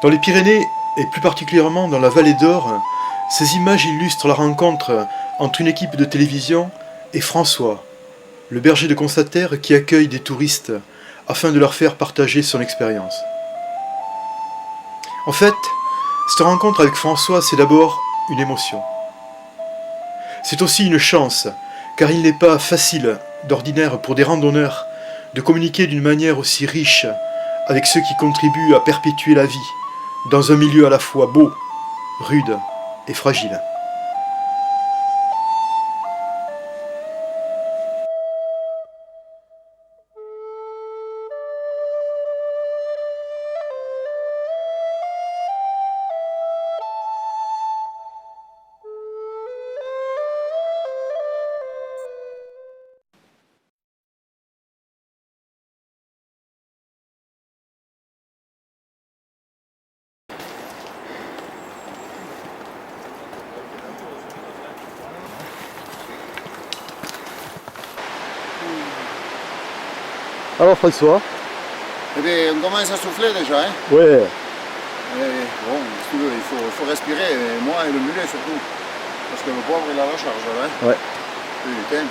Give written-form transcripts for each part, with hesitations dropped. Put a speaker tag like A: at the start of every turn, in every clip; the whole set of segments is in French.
A: Dans les Pyrénées, et plus particulièrement dans la vallée d'Or, ces images illustrent la rencontre entre une équipe de télévision et François, le berger de Constatère qui accueille des touristes afin de leur faire partager son expérience. En fait, cette rencontre avec François, c'est d'abord une émotion. C'est aussi une chance, car il n'est pas facile, d'ordinaire pour des randonneurs, de communiquer d'une manière aussi riche avec ceux qui contribuent à perpétuer la vie, dans un milieu à la fois beau, rude et fragile. Alors François?
B: Eh bien, on commence à souffler déjà, hein.
A: Ouais.
B: Bon, si tu veux, il faut respirer, et moi et le mulet surtout. Parce que le pauvre, il a la charge, là. Hein.
A: Ouais.
B: Putain.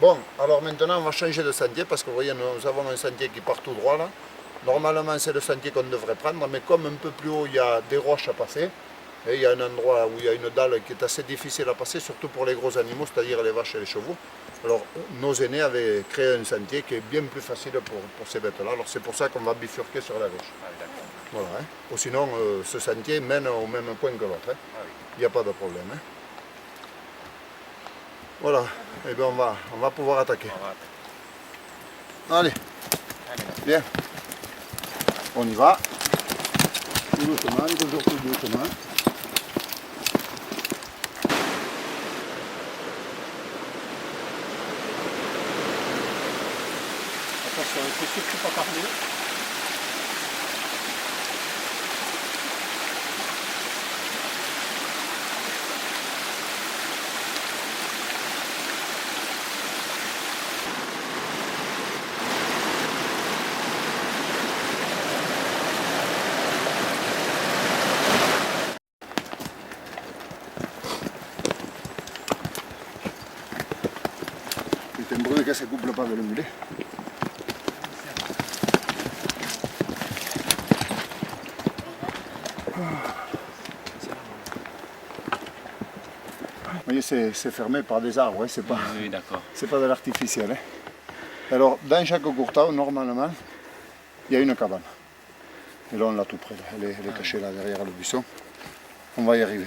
B: Bon, alors maintenant on va changer de sentier parce que vous voyez, nous avons un sentier qui part tout droit là. Normalement c'est le sentier qu'on devrait prendre, mais comme un peu plus haut il y a des roches à passer, et il y a un endroit où il y a une dalle qui est assez difficile à passer, surtout pour les gros animaux, c'est-à-dire les vaches et les chevaux. Alors nos aînés avaient créé un sentier qui est bien plus facile pour ces bêtes-là, alors c'est pour ça qu'on va bifurquer sur la gauche. Voilà, hein. Ou sinon ce sentier mène au même point que l'autre, hein. Il n'y a pas de problème. Hein. Voilà, et bien on va pouvoir attaquer. Allez, bien. On y va. Tout doucement, toujours tout doucement.
C: Attention, il ne faut surtout pas parler.
B: C'est un bruit qui ne se couple pas avec le mulet. Vous voyez, c'est fermé par des arbres, hein, c'est pas,
C: Oui, d'accord.
B: c'est pas de l'artificiel. Hein. Alors, dans chaque courtao, normalement, il y a une cabane. Et là, on l'a tout près. Elle est cachée là derrière le buisson. On va y arriver.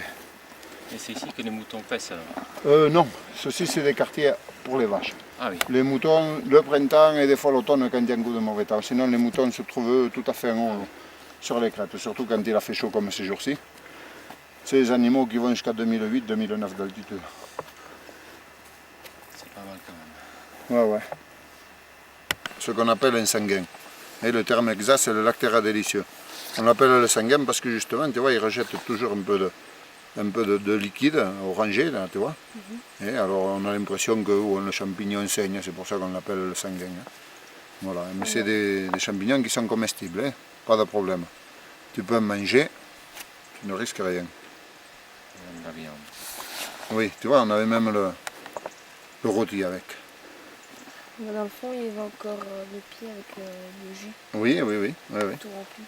C: Et c'est ici que les moutons pèsent alors?
B: Non, ceci c'est des quartiers pour les vaches.
C: Ah oui.
B: Les moutons, le printemps et des fois l'automne quand il y a un coup de mauvais temps. Sinon, les moutons se trouvent tout à fait en haut sur les crêtes, surtout quand il a fait chaud comme ces jours-ci. C'est des animaux qui vont jusqu'à 2008-2009 d'altitude.
C: C'est pas mal quand même.
B: Ouais. Ce qu'on appelle un sanguin. Et le terme exact, c'est le lactéra délicieux. On l'appelle le sanguin parce que justement, tu vois, il rejette toujours un peu de liquide orangé, là, tu vois. Et alors on a l'impression que le champignon saigne, c'est pour ça qu'on l'appelle le sanguin. Hein. Voilà. Mais c'est des champignons qui sont comestibles, hein. Pas de problème. Tu peux en manger, tu ne risques rien.
C: La viande.
B: Oui, tu vois, on avait même le rôti avec.
D: Dans le fond, il y avait encore le pied avec le jus
B: Oui.
D: tout rempli.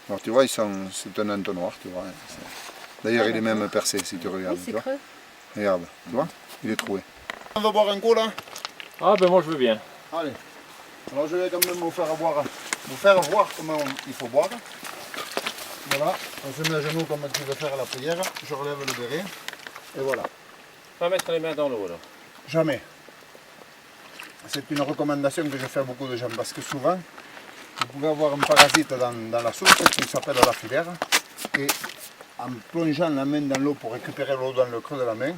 B: Alors tu vois, c'est un entonnoir, tu vois. D'ailleurs, il est même percé si tu regardes.
D: Oui, c'est
B: tu vois.
D: creux.
B: Regarde, tu vois, il est troué. On va boire un coup là?
C: Ah ben moi je veux bien.
B: Allez. Alors je vais quand même vous faire voir comment il faut boire. Voilà, on se met à genoux comme tu veux faire à la prière. Je relève le béret. Et voilà.
C: Pas mettre les mains dans l'eau alors.
B: Jamais. C'est une recommandation que je fais à beaucoup de gens parce que souvent, vous pouvez avoir un parasite dans la soupe qui s'appelle la filaire. Et en plongeant la main dans l'eau pour récupérer l'eau dans le creux de la main,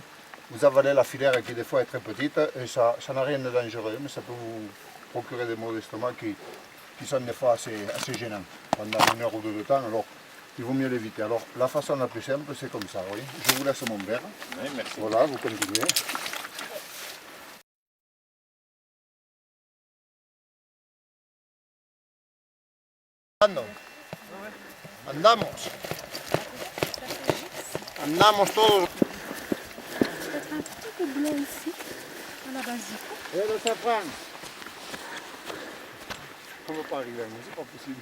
B: vous avalez la filaire qui des fois est très petite et ça n'a rien de dangereux, mais ça peut vous procurer des maux d'estomac qui sont des fois assez gênants pendant 1 heure ou 2 de temps. Alors il vaut mieux l'éviter. Alors la façon la plus simple c'est comme ça. Oui. Je vous laisse mon verre.
C: Oui, merci.
B: Voilà, vous continuez. Andamos. Andamos todos.
D: Peut-être un petit peu blanc ici, à la base du cou.
B: Et le safran. On ne va pas arriver à nous, c'est pas possible.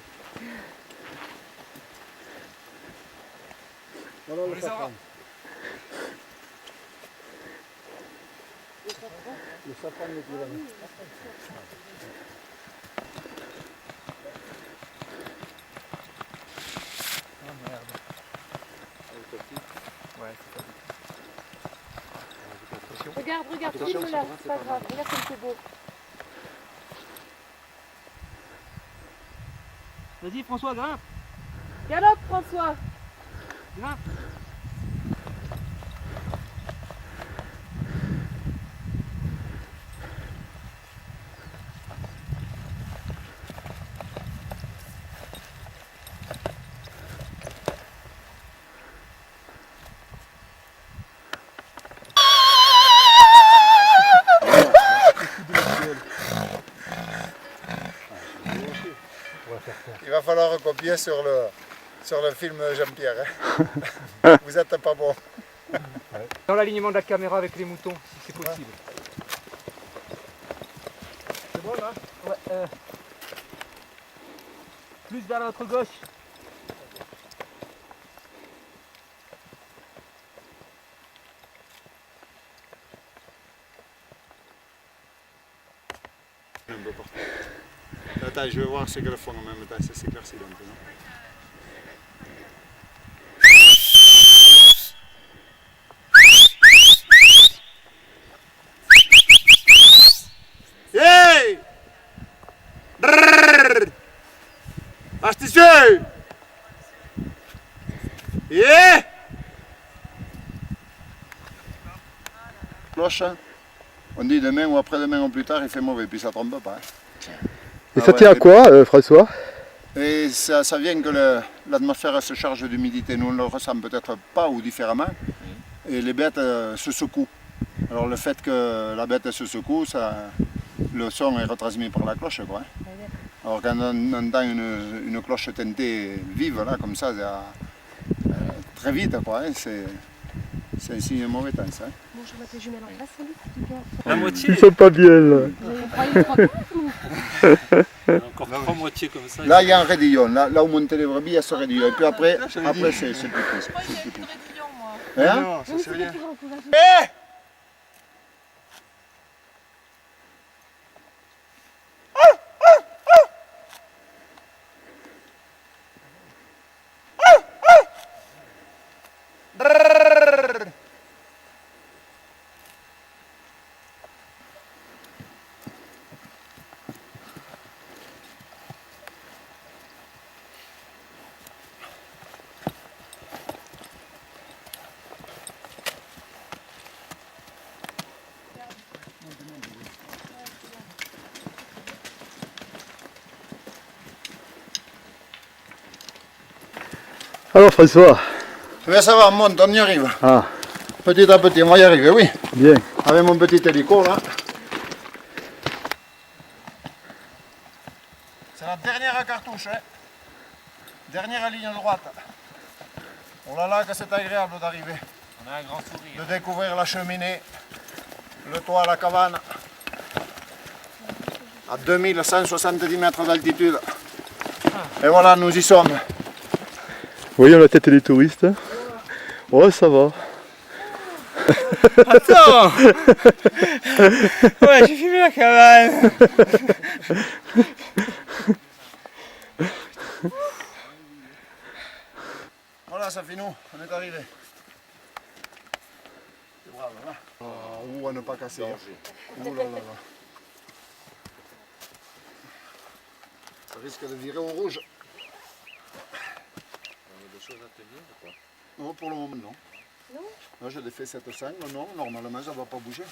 B: Voilà le safran. Le safran est plus là.
D: Regarde, filme là, c'est pas grave, regarde comme c'est beau.
E: Vas-y François, grimpe.
D: Galope François.
E: Grimpe.
B: Il va falloir copier sur le film Jean-Pierre. Hein. Vous êtes pas bon.
E: Dans l'alignement de la caméra avec les moutons, si c'est possible.
B: C'est bon là?
E: Ouais, plus vers notre gauche.
B: Attends, je vais voir ce qu'elles font en même temps, ça s'éclaircit un peu. Hey! Astucieux! Yeah! Cloche, on dit demain ou après-demain ou plus tard, il fait mauvais, puis ça tombe pas. Hein.
A: Et ça tient à quoi, François?
B: Et ça vient que l'atmosphère se charge d'humidité. Nous, on le ressent peut-être pas ou différemment. Et les bêtes se secouent. Alors le fait que la bête se secoue, le son est retransmis par la cloche. Quoi. Alors quand on entend une cloche teintée vive, là, comme ça, très vite, quoi, hein, c'est un signe de mauvais temps. Ça, hein.
D: Bon, je vois tes jumelles en place, salut. Tu viens.
C: La moitié.
A: Ils sont pas bien là.
D: Vous croyez 3 ou
C: Encore 3 moitiés comme ça.
B: Là, il y a un raidillon. Là où montaient les brebis, il y a ce raidillon. Et puis après c'est plus triste. Hein?
D: Non, ça c'est rien.
A: Alors François.
B: Mais ça va, on monte, on y arrive.
A: Ah,
B: Petit à petit, on va y arriver, oui.
A: bien.
B: Avec mon petit hélico là. C'est la dernière cartouche, hein. Dernière ligne droite. Oh là là, que c'est agréable d'arriver.
C: On a un grand sourire.
B: De découvrir la cheminée, le toit à la cabane. À 2170 mètres d'altitude. Et voilà, nous y sommes.
A: Voyons la tête des touristes. Oh, ça va.
E: Attends. Ouais, j'ai filmé la cabane.
B: Voilà, ça fait nous, on est arrivé. C'est bravo, là. Ou à ne pas casser. Ouh là là là. risque de virer au rouge.
C: On a des choses à tenir ou quoi?
B: Non, pour le moment, non.
D: Non?
B: Là, j'ai défait cette sangle, non, normalement, ça ne va pas bouger.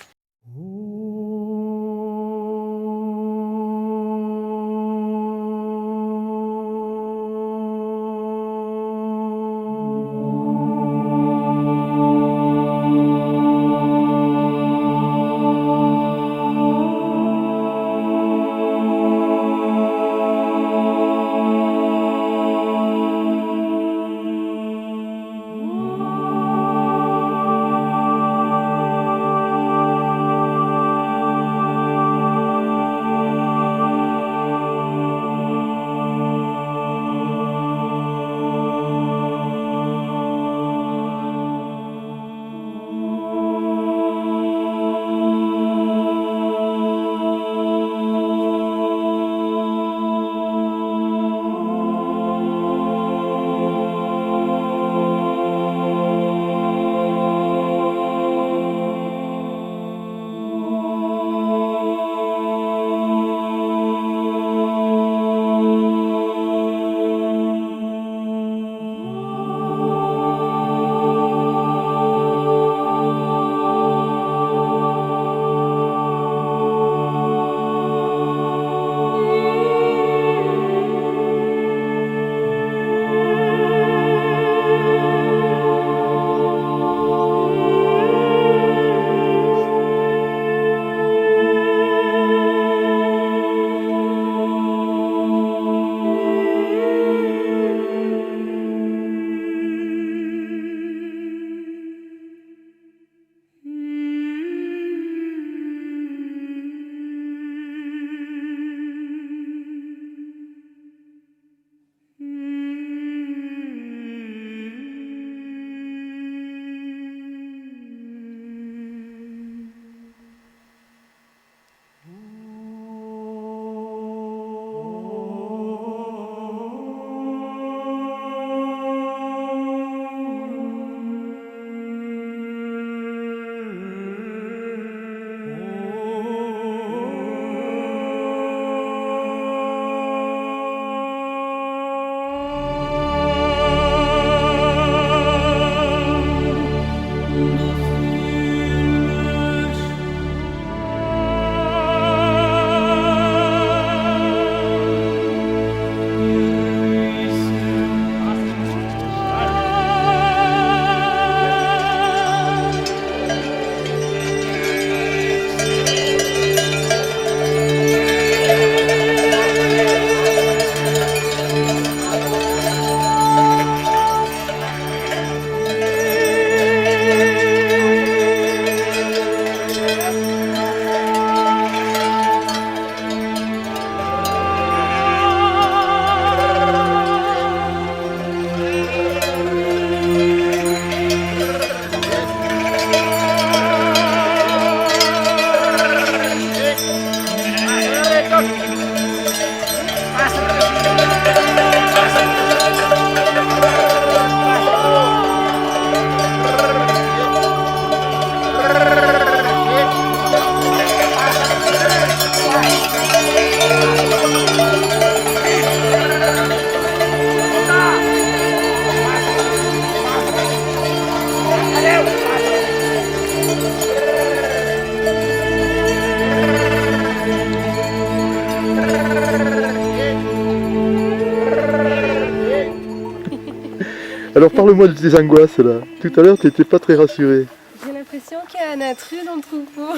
A: Alors parle-moi de tes angoisses là. Tout à l'heure tu n'étais pas très rassuré.
D: J'ai l'impression qu'il y a un intrus dans le troupeau.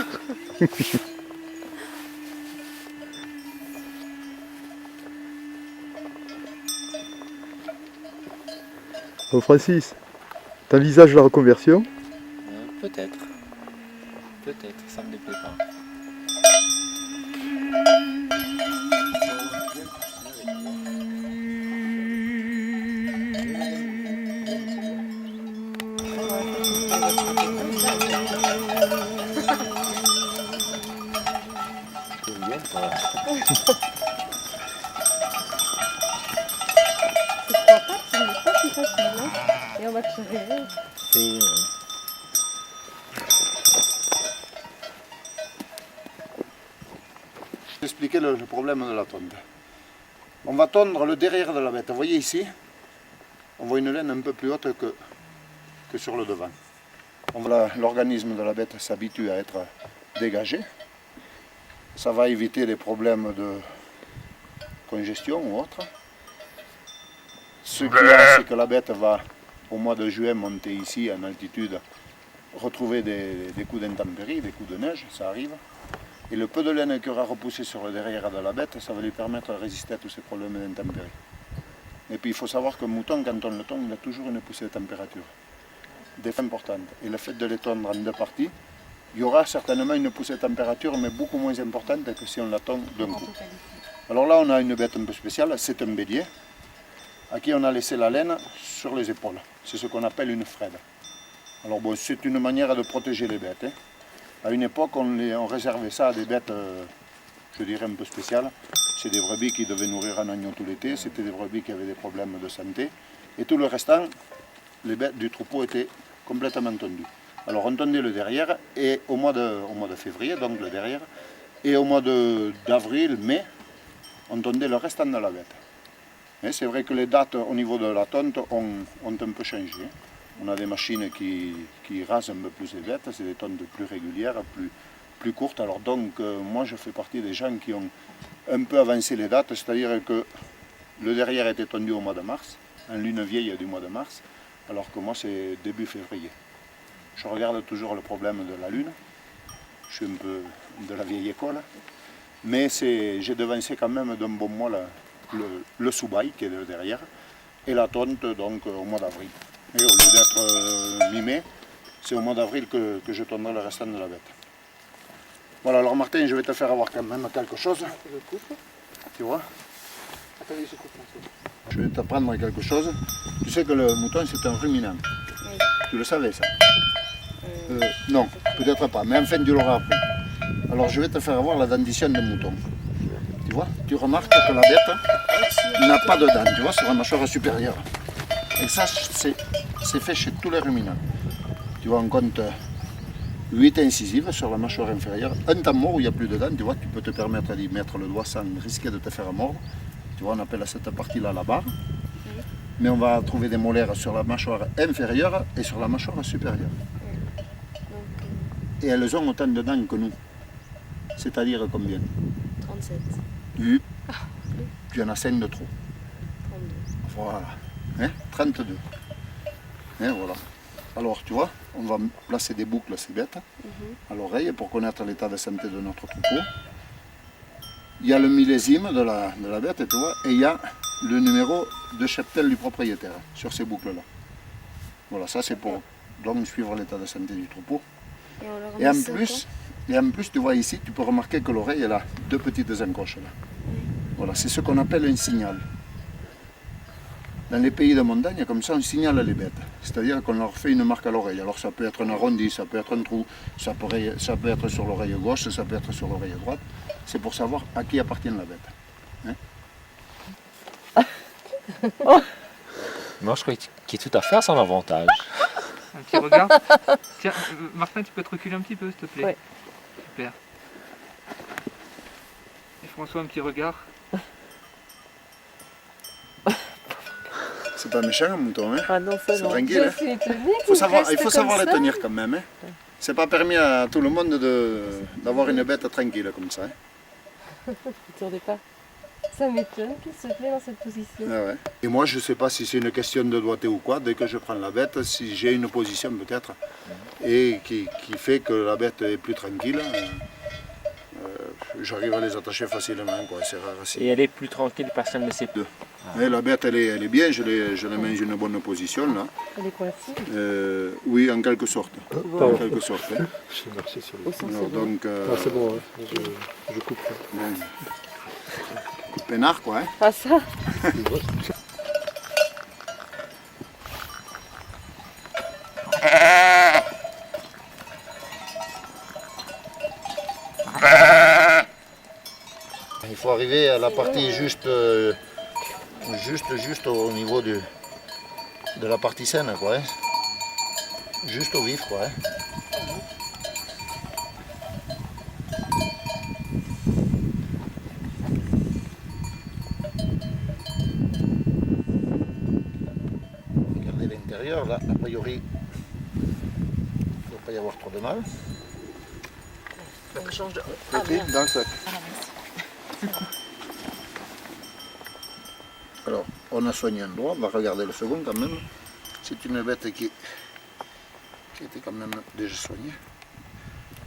A: Oh Francis, t'envisages la reconversion?
C: Peut-être. Peut-être, ça me déplaît pas.
D: Je crois pas que ce n'est pas si facile. Hein. Et on va te faire.
B: Expliquer le problème de la tonte. On va tondre le derrière de la bête. Vous voyez ici, on voit une laine un peu plus haute que sur le devant. L'organisme de la bête s'habitue à être dégagé. Ça va éviter les problèmes de congestion ou autre. Ce qu'il y a, c'est que la bête va, au mois de juin, monter ici en altitude, retrouver des coups d'intempéries, des coups de neige, ça arrive. Et le peu de laine qu'il aura repoussé sur le derrière de la bête, ça va lui permettre de résister à tous ces problèmes d'intempéries. Et puis il faut savoir qu'un mouton, quand on le tond, il a toujours une poussée de température. Des fois importantes. Et le fait de les tondre en deux parties, il y aura certainement une poussée de température, mais beaucoup moins importante que si on la tond d'un coup. Alors là, on a une bête un peu spéciale, c'est un bélier, à qui on a laissé la laine sur les épaules. C'est ce qu'on appelle une frêle. Alors bon, c'est une manière de protéger les bêtes. À une époque, on réservait ça à des bêtes, je dirais, un peu spéciales. C'est des brebis qui devaient nourrir un agneau tout l'été, c'était des brebis qui avaient des problèmes de santé. Et tout le restant, les bêtes du troupeau étaient complètement tondues. Alors on tondait le derrière, et au mois de février, donc le derrière, et au mois d'avril, mai, on tondait le restant de la bête. Mais c'est vrai que les dates au niveau de la tonte ont un peu changé. On a des machines qui rasent un peu plus les bêtes, c'est des tontes plus régulières, plus courtes. Alors donc, moi je fais partie des gens qui ont un peu avancé les dates, c'est-à-dire que le derrière était tondu au mois de mars, en lune vieille du mois de mars, alors que moi c'est début février. Je regarde toujours le problème de la lune, je suis un peu de la vieille école, mais j'ai devancé quand même d'un bon mois le sous-bail qui est le derrière, et la tonte donc au mois d'avril. Et au lieu d'être mi-mai, c'est au mois d'avril que je tondrai le restant de la bête. Voilà, alors Martin, je vais te faire avoir quand même quelque chose. Tu vois?
E: Attendez, je coupe.
B: Je vais t'apprendre quelque chose. Tu sais que le mouton, c'est un ruminant.
D: Oui.
B: Tu le savais, ça? Non, peut-être pas, mais enfin, tu l'auras appris. Alors, je vais te faire avoir la dentition de mouton. Tu vois? Tu remarques que la bête n'a pas de dents, tu vois, sur la mâchoire supérieure. Et ça, c'est fait chez tous les ruminants. Tu vois, on compte 8 incisives sur la mâchoire inférieure. Un temps mort où il n'y a plus de dents, tu vois, tu peux te permettre d'y mettre le doigt sans risquer de te faire mordre. Tu vois, on appelle cette partie-là la barre. Mais on va trouver des molaires sur la mâchoire inférieure et sur la mâchoire supérieure. Et elles ont autant de dents que nous. C'est-à-dire combien?
D: 37.
B: Tu en as 5 de trop.
D: 32.
B: Voilà. Hein? 32. Hein, voilà. Alors, tu vois, on va placer des boucles à ces bêtes, à l'oreille, pour connaître l'état de santé de notre troupeau. Il y a le millésime de la bête, tu vois, et il y a le numéro de cheptel du propriétaire sur ces boucles-là. Voilà, ça c'est pour donc suivre l'état de santé du troupeau.
D: Et, on leur
B: Et en
D: met ça
B: plus, tu vois ici, tu peux remarquer que l'oreille, elle a 2 petites encoches là. Voilà, c'est ce qu'on appelle un signal. Dans les pays de montagne, comme ça, on signale les bêtes. C'est-à-dire qu'on leur fait une marque à l'oreille. Alors ça peut être un arrondi, ça peut être un trou, ça peut être sur l'oreille gauche, ça peut être sur l'oreille droite. C'est pour savoir à qui appartient la bête. Hein?
C: Moi, je crois qu'il est tout à fait à son avantage.
E: Un petit regard. Tiens, Martin, tu peux te reculer un petit peu, s'il te plaît?
F: Ouais.
E: Super. Et François, un petit regard.
B: C'est pas méchant un mouton, hein?
F: Ah non, ça
B: C'est
F: non.
B: tranquille, hein?
F: Je suis étonnée
B: Il faut savoir les tenir quand même. Hein? C'est pas permis à tout le monde d'avoir une bête tranquille comme ça. Hein?
F: Ne tournez pas. Ça m'étonne qu'il se plaît dans cette position.
B: Ah ouais. Et moi, je sais pas si c'est une question de doigté ou quoi. Dès que je prends la bête, si j'ai une position peut-être, et qui fait que la bête est plus tranquille, j'arrive à les attacher facilement. Quoi. C'est rare aussi.
C: Et elle est plus tranquille, personne ne sait plus.
B: Mais la bête, elle est bien, je la mets dans une bonne position là.
F: Elle est coincée.
B: Oui, en quelque sorte. En quelque sorte. Hein.
A: J'ai marché sur
F: Au sens
B: Alors, donc,
A: c'est bon, hein. Je coupe.
B: bon. Coup de peinard, quoi. Hein.
F: Ah ça.
B: Il faut arriver à la partie juste au niveau de la partie saine, quoi. Hein. Juste au vif, quoi. Hein. l'intérieur, là, a priori, il ne doit pas y avoir trop de mal.
F: On change de...
B: Petit, dans le sac. Alors, on a soigné un doigt, on va regarder le second quand même. C'est une bête qui était quand même déjà soignée.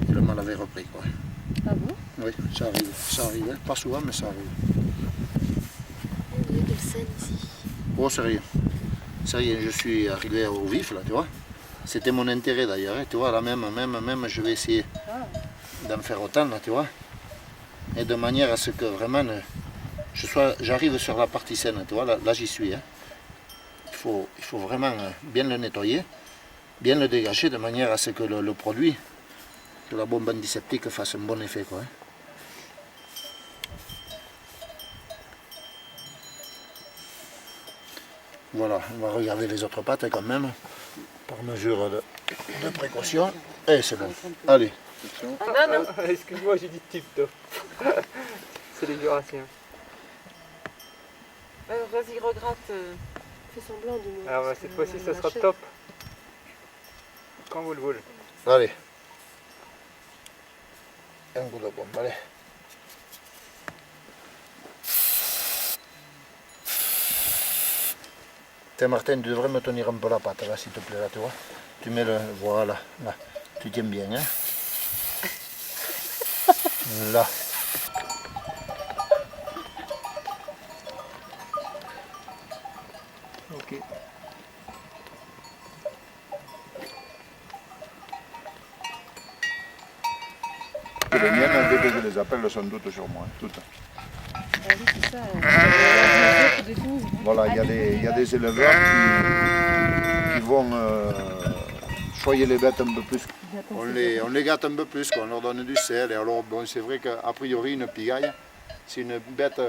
B: Et le mal avait repris, quoi.
F: Ah bon?
B: Oui, ça arrive, hein. Pas souvent, mais ça arrive.
D: Il y a des scènes ici.
B: Oh, c'est rien. C'est rien, je suis arrivé au vif, là, tu vois. C'était mon intérêt d'ailleurs, hein. Tu vois, là même, je vais essayer d'en faire autant, là, tu vois. Et de manière à ce que vraiment, j'arrive sur la partie saine, tu vois, là j'y suis, hein. Il faut vraiment bien le nettoyer, bien le dégager, de manière à ce que le produit de la bombe antiseptique fasse un bon effet, quoi, hein. Voilà, on va regarder les autres pattes quand même, par mesure de précaution. Et c'est bon. Allez.
F: Ah non, non.
E: Excuse-moi, j'ai dit tip-top. C'est les jurassiens.
F: Vas-y, regratte.
D: Fais semblant de nous.
E: Alors bah, cette fois-ci, ça sera top. Quand vous le voulez.
B: Allez. Un coup de bombe, allez. Tiens Martin, tu devrais me tenir un peu la patte là, s'il te plaît, là, tu vois. Tu mets le... Voilà, là. Tu tiens bien, hein. Là.
E: Ok.
B: Les miennes, dès que je les appelle, elles sont toutes sur moi, toutes.
F: Ah oui, c'est ça.
B: Voilà, il y a des éleveurs qui vont choyer les bêtes un peu plus. On les gâte un peu plus, quoi. On leur donne du sel. Et alors, bon, c'est vrai qu'a priori, une pigaille, c'est une bête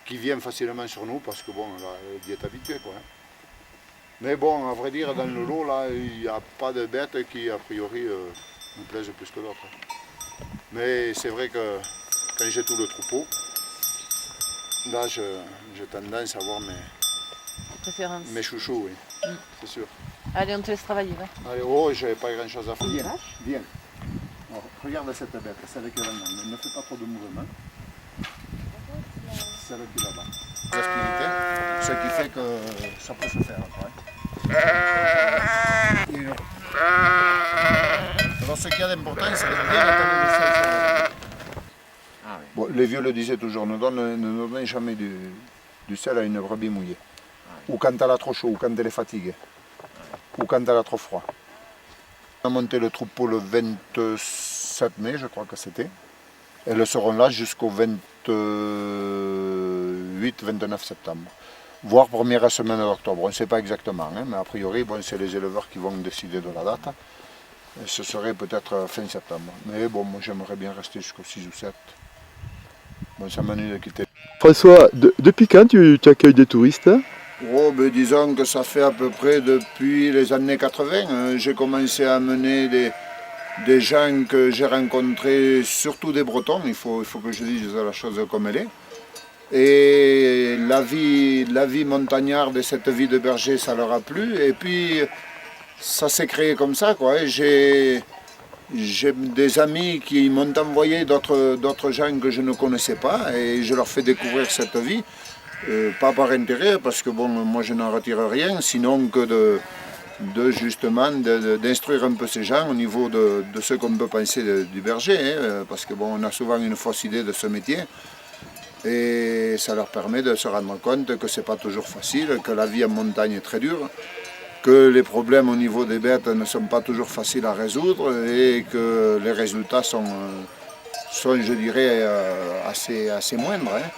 B: qui vient facilement sur nous parce que bon, elle y est habituée, quoi. Mais bon, à vrai dire, dans le lot, là, il n'y a pas de bêtes qui, a priori, me plaisent plus que d'autres. Mais c'est vrai que quand j'ai tout le troupeau, là, j'ai tendance à voir
F: Préférence.
B: mes chouchous, oui, c'est sûr.
F: Allez, on te laisse travailler, va.
B: Allez, oh, j'avais pas grand chose à faire.
F: Viens.
B: Viens. Alors, regarde cette bête, celle qui est là-dedans. Elle ne fait pas trop de mouvement. Celle qui est là-bas. L'aspirité, ce qui fait que ça peut se faire après. Alors, ce qu'il y a d'important, c'est de bien étaler le sel sur la bête. Bon, les vieux le disaient toujours, ne donnez jamais du sel à une brebis mouillée. Ou quand elle a trop chaud, ou quand elle est fatiguée. Ou quand elle a trop froid. On a monté le troupeau le 27 mai, je crois que c'était. Elles seront là jusqu'au 28-29 septembre. Voire première semaine d'octobre. On ne sait pas exactement, hein, mais a priori, bon, c'est les éleveurs qui vont décider de la date. Et ce serait peut-être fin septembre. Mais bon, moi j'aimerais bien rester jusqu'au 6 ou 7. Bon, ça m'ennuie de quitter.
A: François, depuis quand tu accueilles des touristes?
B: Oh, ben, disons que ça fait à peu près depuis les années 80. J'ai commencé à amener des gens que j'ai rencontrés, surtout des Bretons, il faut que je dise la chose comme elle est. Et la vie montagnarde et cette vie de berger, ça leur a plu. Et puis, ça s'est créé comme ça, quoi. J'ai des amis qui m'ont envoyé d'autres gens que je ne connaissais pas et je leur fais découvrir cette vie. Pas par intérêt, parce que bon, moi je n'en retire rien, sinon que justement d'instruire un peu ces gens au niveau de ce qu'on peut penser du berger, hein, parce que bon, on a souvent une fausse idée de ce métier. Et ça leur permet de se rendre compte que c'est pas toujours facile, que la vie en montagne est très dure, que les problèmes au niveau des bêtes ne sont pas toujours faciles à résoudre et que les résultats sont je dirais, assez moindres, hein.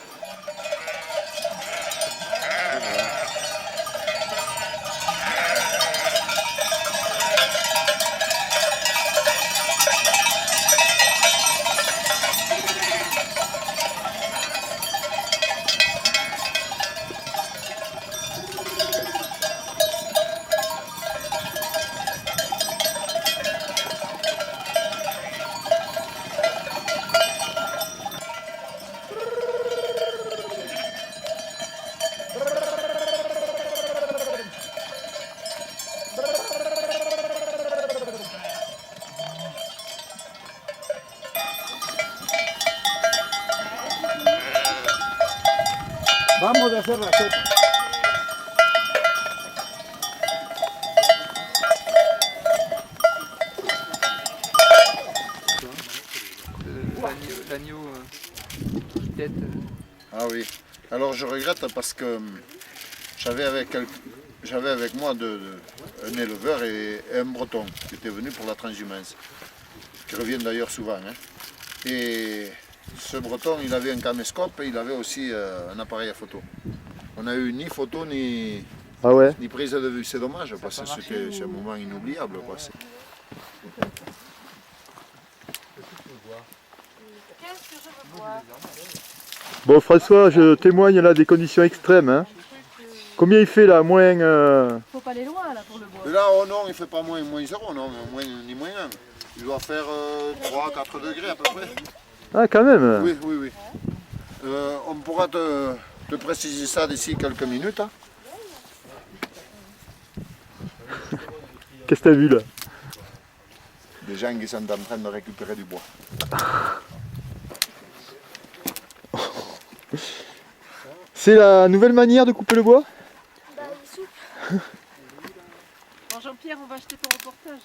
B: Vamos a hacer la sopa.
E: L'agneau qui tête.
B: Ah oui. Alors je regrette parce que j'avais avec moi un éleveur et un breton qui était venu pour la transhumance, qui reviennent d'ailleurs souvent. Hein. Et ce breton, il avait un caméscope et il avait aussi un appareil à photo. On n'a eu ni photo ni prise de vue. C'est dommage parce que c'est un moment inoubliable. Quoi.
F: Qu'est-ce que je veux boire?
A: Bon François, je témoigne là des conditions extrêmes. Hein. Combien il fait là? Moins...
F: Faut pas aller loin là pour le boire.
B: Et là, oh non, il ne fait pas moins 0, non, ni moins 1. Il doit faire 3-4 degrés à peu près.
A: Ah quand même.
B: Oui, oui, oui. On pourra te préciser ça d'ici quelques minutes. Hein.
A: Qu'est-ce que t'as vu là?
B: Des gens qui sont en train de récupérer du bois.
A: C'est la nouvelle manière de couper le bois?
F: Bon, Jean-Pierre, on va acheter ton reportage.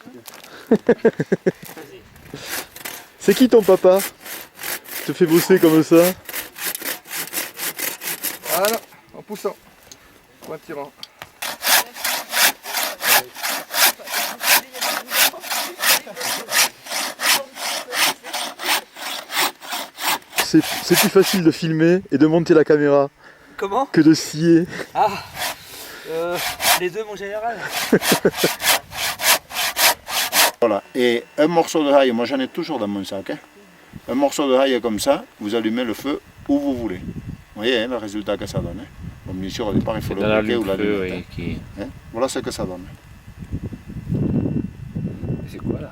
F: Hein.
A: C'est qui ton papa? Qui te fait bosser comme ça?
E: Voilà, en poussant. En tirant.
A: C'est plus facile de filmer et de monter la caméra
C: Comment?
A: que de scier.
C: Ah les deux, mon général.
B: Voilà, et un morceau de haille, moi j'en ai toujours dans mon sac. Hein. Un morceau de haille comme ça, vous allumez le feu où vous voulez. Vous voyez hein, le résultat que ça donne. Hein. Bon, bien sûr, au départ, il faut le bloquer ou l'allumer.
C: Oui,
B: Hein. Voilà ce que ça donne.
C: c'est quoi là?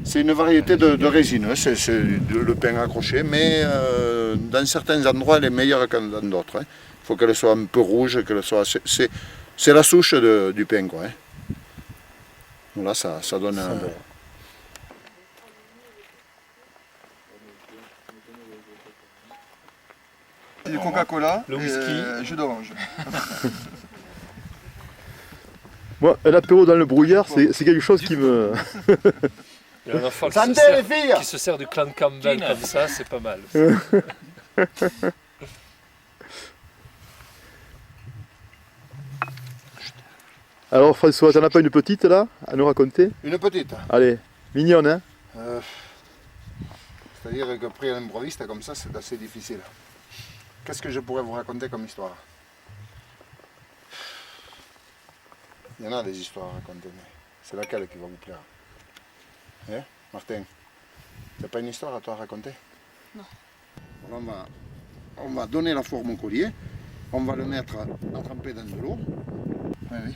B: C'est une variété de résine, c'est le pain accroché, mais dans certains endroits elle est meilleure que dans d'autres. Hein. Il faut qu'elle soit un peu rouge, qu'elle soit. C'est la souche du pain, quoi. Hein. Voilà, ça donne un.
G: Du Coca-Cola,
C: Le whisky.
G: jus d'orange.
A: Moi, un apéro dans le brouillard, c'est quelque chose qui me...
H: Il y a un enfant
B: Santé les filles
H: qui se sert du clan Campbell comme ça, c'est pas mal.
A: Alors François, t'en as pas une petite là, à nous raconter?
B: Une petite.
A: Allez, mignonne hein?
B: C'est-à-dire que pris à l'improviste comme ça, c'est assez difficile. Qu'est-ce que je pourrais vous raconter comme histoire? Il y en a des histoires à raconter, mais c'est laquelle qui va vous plaire? Hein, Martin? T'as pas une histoire à toi raconter?
F: Non.
B: Alors on va donner la forme au collier, on va le mettre à tremper dans de l'eau. Oui, oui.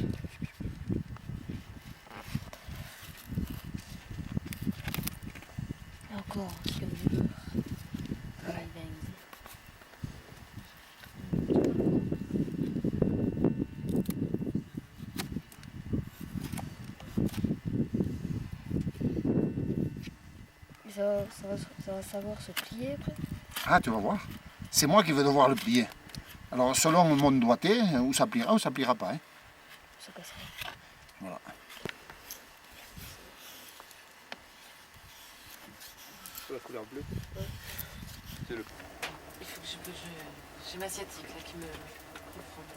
D: Encore sur du beurre. Voilà, il vient ici. Et ça va savoir se plier après.
B: Ah, tu vas voir. C'est moi qui vais devoir le plier. Alors, selon mon doigté, où ça pliera ou ça pliera pas. Hein.
D: Ça passera.
B: Voilà.
E: La couleur bleue.
F: Il faut que j'ai ma sciatique là qui me confronte.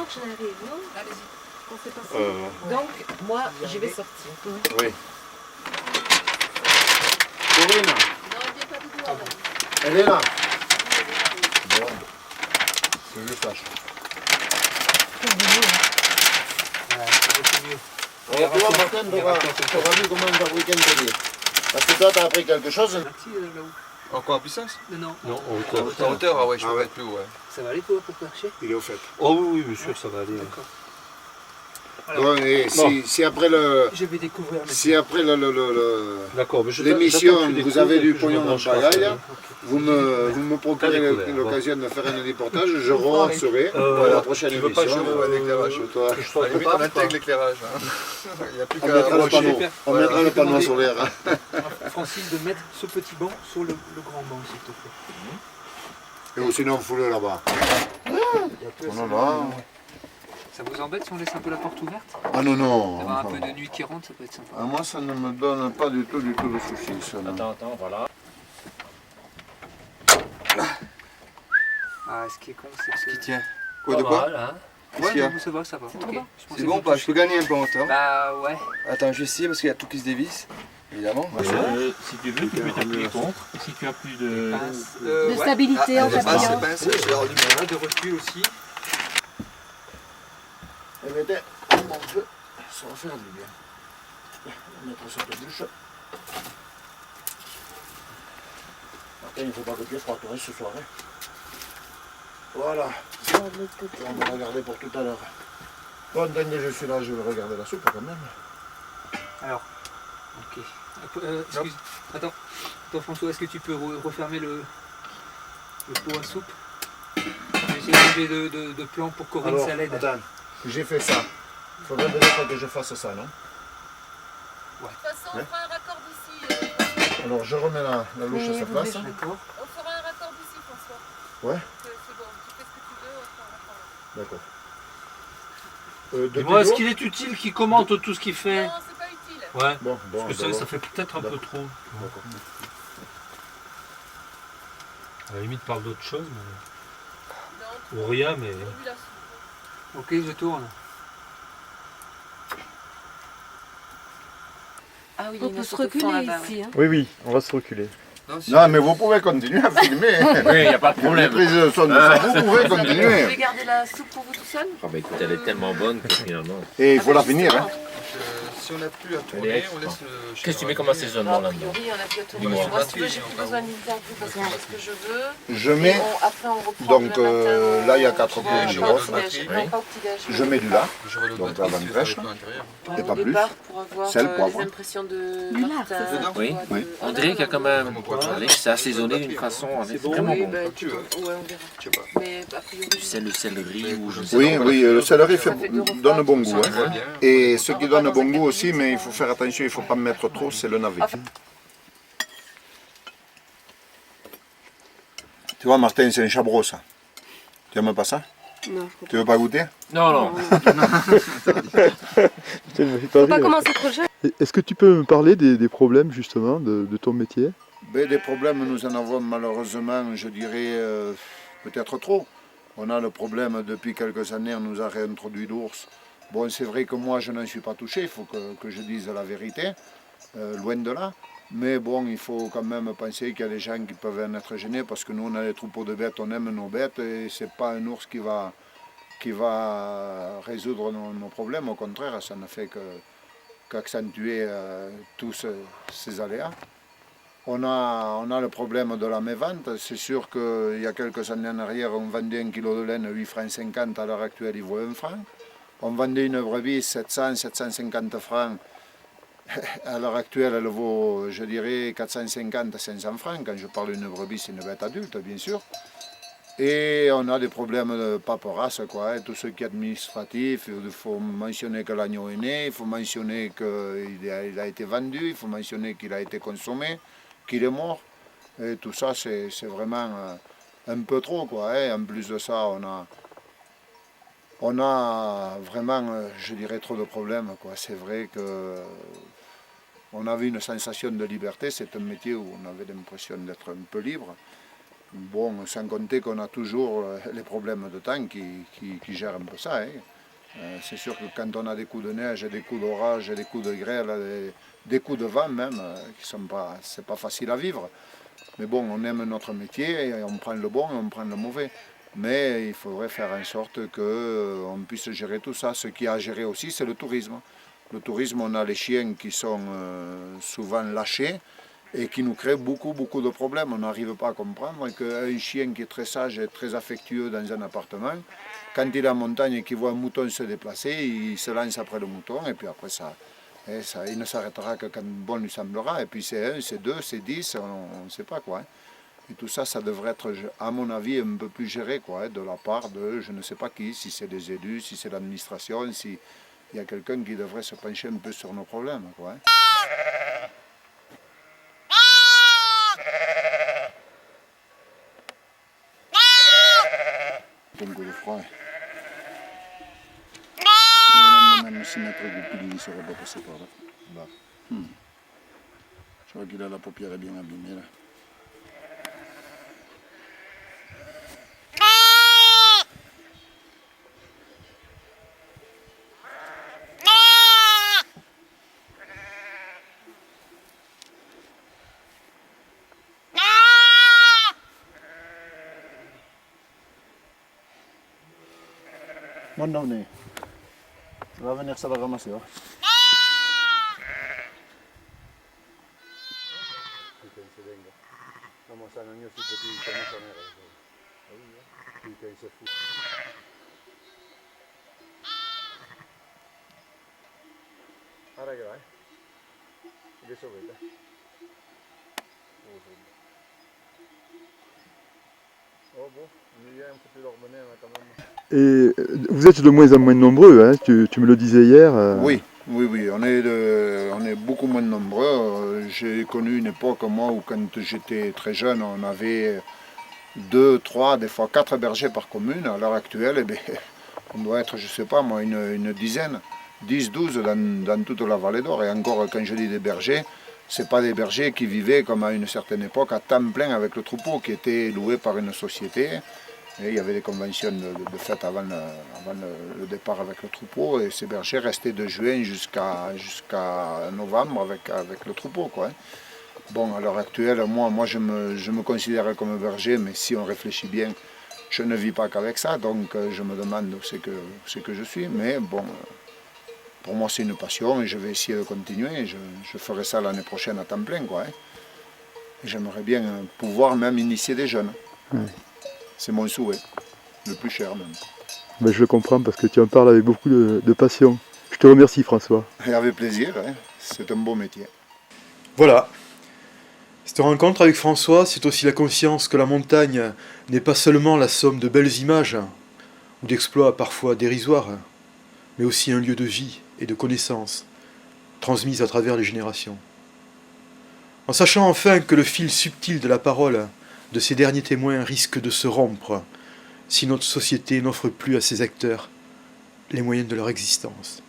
F: Je n'arrive, non? Allez-y. On fait pas ça. Donc, moi, je vais sortir.
B: Oui. Corinne,
F: Non, il n'y a pas de doigt là.
B: elle est là. Bon, que je sache. Alors, tu vois, Martin, tu auras vu comment fabriquer un collier. Parce que toi, tu as appris quelque chose.
G: Encore en puissance?
C: Non,
H: Non, en hauteur.
G: En hauteur, ah ouais, je
B: Ah
G: peux
B: ouais.
G: mettre plus haut. Ouais.
C: ça va aller pour percher?
B: Il est au fait.
H: Oh oui, bien sûr, ça va aller.
B: Bon, et si après
C: Je vais découvrir.
B: si après
H: D'accord, mais
B: l'émission,
H: j'attends que tu
B: vous
H: découvres
B: avez
H: et
B: du
H: que je
B: pognon
H: me
B: en
H: branche pas,
B: pagaille,
H: ça.
B: vous me procurez
H: T'as découvert,
B: l'occasion de faire un reportage, je relancerai pour la prochaine
G: Tu veux pas
B: émission.
G: jouer à l'éclairage?
B: Toi,
H: Que je sois
G: À la limite, on intègre l'éclairage. Hein. Il n'y a plus
B: on
G: qu'à
B: mettra le
G: approcher.
B: panneau, on mettra le panneau solaire.
C: Francine, de mettre ce petit banc sur le grand banc, s'il te plaît.
B: ou sinon foule là-bas. Voilà.
E: Ça vous embête si on laisse un peu la porte ouverte?
B: Ah non, non.
E: D'avoir un
B: enfin,
E: peu de nuit qui rentre, ça peut être sympa.
B: ah, moi, ça ne me donne pas du tout de soucis. Ça, non.
C: Attends, voilà.
E: Ah, ce qui est con, c'est que...
G: Qui tient. Quoi de quoi?
H: Voilà.
G: Qu'est-ce qu'il y a?
E: ça va, ça va.
D: trop
E: Ok.
D: bas.
E: Je pensais
G: C'est bon
E: que
G: pas?
E: tu-
G: Je peux gagner un peu en hauteur.
E: Bah ouais.
G: Attends, je vais essayer parce qu'il y a tout qui se dévisse. Évidemment.
H: Si tu veux, tu peux t'appuyer contre. Si tu as plus de...
D: De stabilité en
G: C'est pas
D: tapis.
G: pince, je vais avoir du mal.
E: De recul aussi.
B: Eh bien, mon feu, ça va faire du bien. On va mettre cette bûche. Martin, il ne faut pas que tu aies froid, toi, ce soir. Hein. Voilà. On va regarder pour tout à l'heure. Bon, tant que je suis là, je vais regarder la soupe quand même.
E: Alors, ok. Excuse. Attends, François, est-ce que tu peux refermer le pot à soupe? J'ai changé de plan pour Corinne,
B: Alors,
E: ça l'aide.
B: attends, j'ai fait ça. Il faudrait peut-être que je fasse ça, non?
F: De toute façon, on fera un raccord d'ici.
B: Alors, je remets la louche à sa place.
E: D'accord.
F: On fera un raccord d'ici, François.
B: Ouais.
F: C'est bon, tu fais ce que tu veux, on fera un raccord.
B: D'accord.
H: Dis-moi, est-ce qu'il est utile qu'il commente tout ce qu'il fait?
F: Non, c'est pas utile.
H: Ouais.
B: Bon,
H: Parce que
B: d'abord.
H: ça fait peut-être un peu trop.
B: D'accord.
H: À la limite, parle d'autre chose.
F: Non,
H: Ou rien, mais...
F: tu as vu la soupe.
E: Ok, je tourne.
F: Ah oui,
D: On peut se reculer ici. Hein.
A: Oui, oui, on va se reculer.
B: Non, mais vous pouvez continuer à filmer.
C: Oui, il n'y a pas de
B: Les
C: problème.
B: prises de son de ça, vous pouvez
F: Vous
B: continuer.
F: voulez garder la soupe pour vous tout seul?
C: Ah bah écoute, elle est tellement bonne que finalement...
B: Et il faut la finir. Hein.
G: Si on n'a plus à
C: Elle est
G: tourner,
C: extra.
G: on laisse le.
C: Qu'est-ce que tu mets comme assaisonnement
F: A
C: là-dedans?
F: priori, on a fait tourner.
C: Dis-moi.
F: Moi, si tu veux, j'ai plus besoin d'interview parce que je fais ce que je veux.
B: Je mets,
F: Après, on reprend
B: donc,
F: demain matin,
B: là, il y a 4
F: non,
B: pots de
F: pas
B: girofle.
F: au petit-déj, non, pas au petit-déj.
B: Je mets du lard,
G: J'aurai le
B: donc
G: batterie,
B: la
G: si tu
B: fraîche.
G: veux, à l'intérieur.
B: et pas
F: Au
B: plus.
F: départ, pour avoir
B: Sel,
F: les
B: poivre.
F: impressions de
D: Du lard,
F: Martin,
D: c'est ça.
C: Oui.
F: tu vois,
B: Oui.
F: de-
C: On dirait qu'il y a quand même...
G: On peut
C: Allez, c'est assaisonné d'une façon vraiment
F: Oui,
C: bon.
F: ben,
G: Comme
F: tu
G: tu
F: peux.
G: veux.
F: Ouais, on verra.
G: Je sais pas.
F: Mais a priori,
C: Tu sais, le céleri ou je sais
B: Oui,
C: pas.
B: oui, le céleri
F: Ça fait deux repas,
B: donne bon goût.
G: On
B: Hein.
G: voit bien.
B: Et ce qui donne bon goût aussi, mais il faut faire attention, il ne faut pas mettre trop, c'est le navet. Tu vois, Martin, c'est un chabreau, ça. Tu n'aimes pas ça?
F: non,
B: Tu veux pas goûter?
C: Non, non.
D: Faut pas commencer trop jeune.
A: Est-ce que tu peux me parler des problèmes justement de ton métier?
B: Ben, des problèmes, nous en avons malheureusement, je dirais, peut-être trop. On a le problème, depuis quelques années, on nous a réintroduit l'ours. Bon, c'est vrai que moi, je n'en suis pas touché, il faut que je dise la vérité, loin de là. Mais bon, il faut quand même penser qu'il y a des gens qui peuvent en être gênés, parce que nous, on a des troupeaux de bêtes, on aime nos bêtes, et c'est pas un ours qui va résoudre nos problèmes. Au contraire, ça ne fait qu'accentuer tous ces aléas. On a le problème de la mévente. C'est sûr qu'il y a quelques années en arrière, on vendait 1 kg de laine à 8,50 francs. À l'heure actuelle, il vaut 1 franc. On vendait une brebis 700, 750 francs. À l'heure actuelle, elle vaut, je dirais, 450 à 500 francs. Quand je parle d'une brebis, c'est une bête adulte, bien sûr. Et on a des problèmes de paperasse, quoi. Tout ce qui est administratif, il faut mentionner que l'agneau est né, il faut mentionner qu'il a été vendu, il faut mentionner qu'il a été consommé, qu'il est mort. Et tout ça, c'est vraiment un peu trop, quoi. En plus de ça, on a vraiment, je dirais, trop de problèmes, quoi. C'est vrai que on avait une sensation de liberté, c'est un métier où on avait l'impression d'être un peu libre. Bon, sans compter qu'on a toujours les problèmes de temps qui gèrent un peu ça. C'est sûr que quand on a des coups de neige, des coups d'orage, des coups de grêle, des coups de vent même, c'est pas facile à vivre. Mais bon, on aime notre métier, et on prend le bon et on prend le mauvais. Mais il faudrait faire en sorte qu'on puisse gérer tout ça. Ce qu'il y a à gérer aussi, c'est le tourisme. Le tourisme, on a les chiens qui sont souvent lâchés et qui nous créent beaucoup de problèmes. On n'arrive pas à comprendre qu'un chien qui est très sage et très affectueux dans un appartement, quand il est en montagne et qu'il voit un mouton se déplacer, il se lance après le mouton et puis après il ne s'arrêtera que quand bon lui semblera. Et puis c'est 1, c'est 2, c'est 10, on ne sait pas quoi. Et tout ça, ça devrait être, à mon avis, un peu plus géré, quoi, de la part de je ne sais pas qui, si c'est des élus, si c'est l'administration, si il y a quelqu'un qui devrait se pencher un peu sur nos problèmes, quoi. un coup de froid. Même si notre goupil ne serait pas passé par là. Je crois qu'il a la paupière bien abîmée là. Mon nez. Tu vas venir ça la ramasser. Hein? Putain, c'est dingue. Non, moi, ça n'a aussi petit, il connaît sa mère. Ah oui, hein? Putain, il se fout. Ah, regarde, hein? Il est sauvé, là. Oh bon, il y a un petit l'ormener là quand même.
A: Et vous êtes de moins en moins nombreux, hein, tu me le disais hier.
B: Oui, on est beaucoup moins nombreux. J'ai connu une époque, moi, où quand j'étais très jeune, on avait 2, 3, des fois 4 bergers par commune. À l'heure actuelle, eh bien, on doit être, je ne sais pas moi, une dizaine, 10, 12 dans toute la vallée d'Or. Et encore, quand je dis des bergers, ce pas des bergers qui vivaient, comme à une certaine époque, à temps plein avec le troupeau, qui était loué par une société. Et il y avait des conventions de fête avant le départ avec le troupeau, et ces bergers restaient de juin jusqu'à novembre avec le troupeau, quoi. Bon, à l'heure actuelle, moi je me considère comme berger, mais si on réfléchit bien, je ne vis pas qu'avec ça, donc je me demande ce que je suis. Mais bon, pour moi c'est une passion et je vais essayer de continuer. Je ferai ça l'année prochaine à temps plein, quoi. J'aimerais bien pouvoir même initier des jeunes.
A: Ouais.
B: C'est mon souhait, le plus cher même.
A: Ben, je le comprends parce que tu en parles avec beaucoup de passion. Je te remercie François.
B: Et avec plaisir, hein. C'est un beau métier.
A: Voilà. Cette rencontre avec François, c'est aussi la conscience que la montagne n'est pas seulement la somme de belles images ou d'exploits parfois dérisoires, mais aussi un lieu de vie et de connaissances transmises à travers les générations. En sachant enfin que le fil subtil de la parole de ces derniers témoins risque de se rompre si notre société n'offre plus à ses acteurs les moyens de leur existence.